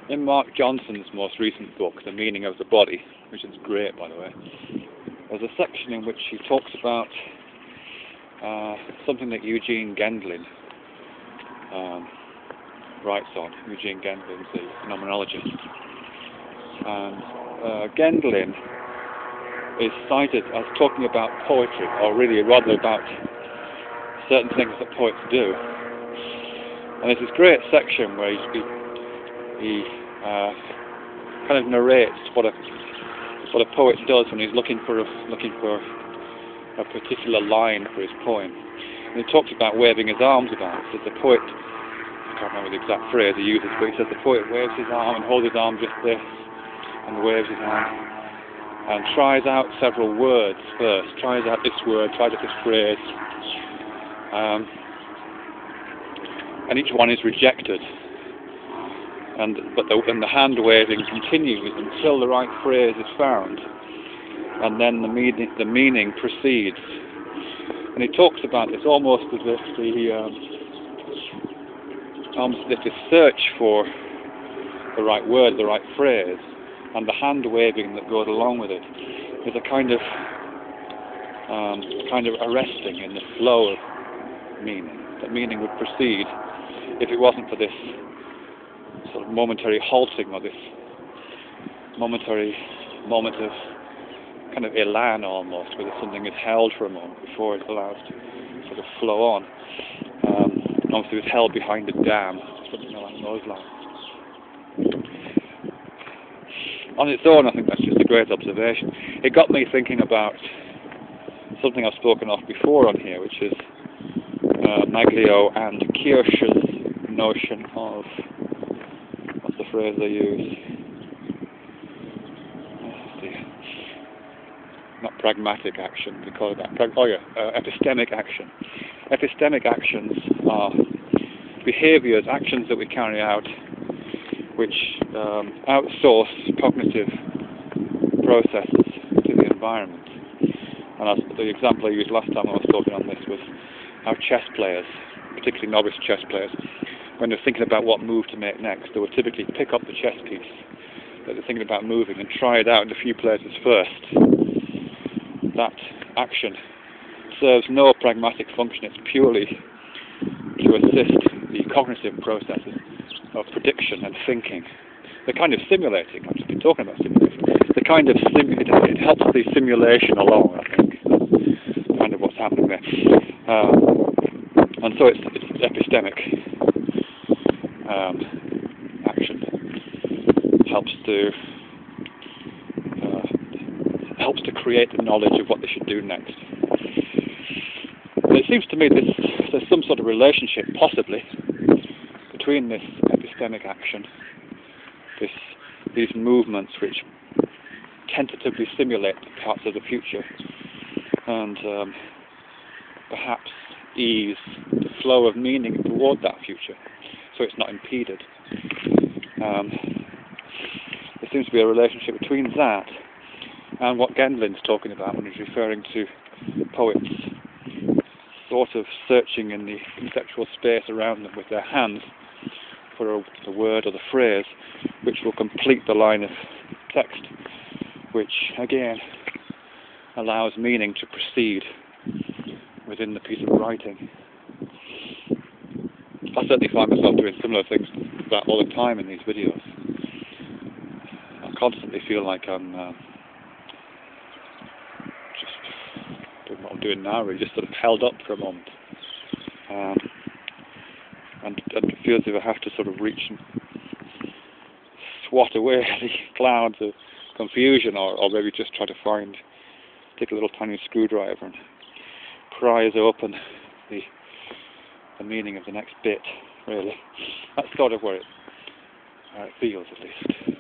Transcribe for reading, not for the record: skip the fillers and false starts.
In Mark Johnson's most recent book, The Meaning of the Body, which is great by the way, there's a section in which he talks about something that Eugene Gendlin writes on. Eugene Gendlin's a phenomenologist. And Gendlin is cited as talking about poetry, or really rather about certain things that poets do. And there's this great section where he kind of narrates what a poet does when he's looking for a particular line for his poem. And he talks about waving his arms about. He says the poet, I can't remember the exact phrase he uses, but he says the poet waves his arm and holds his arm just this, and waves his arm, and tries out several words first. Tries out this word, tries out this phrase, and each one is rejected. But the hand waving continues until the right phrase is found, and then the meaning proceeds. And he talks about this almost as if the search for the right word, the right phrase, and the hand waving that goes along with it is a kind of arresting in the flow of meaning. That meaning would proceed if it wasn't for this sort of momentary halting, or this momentary moment of kind of elan almost, where something is held for a moment before it's allowed to sort of flow on. Obviously it's held behind a dam, something along those lines. On its own, I think that's just a great observation. It got me thinking about something I've spoken of before on here, which is Maglio and Kirsch's notion of, what's the phrase they use? Not pragmatic action, we call it that. Epistemic action. Epistemic actions are behaviours, actions that we carry out, which outsource cognitive processes to the environment. And the example I used last time I was talking on this was how chess players, particularly novice chess players, when they're thinking about what move to make next, they would typically pick up the chess piece that they're thinking about moving and try it out in a few places first. That action serves no pragmatic function, it's purely to assist the cognitive processes of prediction and thinking. They're kind of simulating. I've just been talking about simulation. It helps the simulation along, I think. That's kind of what's happening there. And so it's epistemic action. Helps to create the knowledge of what they should do next. And it seems to me there's some sort of relationship, possibly, between this epistemic action, these movements which tentatively simulate parts of the future, and perhaps ease the flow of meaning toward that future, so it's not impeded. There seems to be a relationship between that and what Gendlin's talking about when he's referring to poets sort of searching in the conceptual space around them with their hands for the word or the phrase which will complete the line of text, which again allows meaning to proceed within the piece of writing. I certainly find myself doing similar things to that all the time in these videos. I constantly feel like I'm just doing what I'm doing now, really, just sort of held up for a moment. And it feels as if I have to sort of reach and swat away the clouds of confusion, or maybe just try to take a little tiny screwdriver and prise open the meaning of the next bit, really. That's sort of where it feels, at least.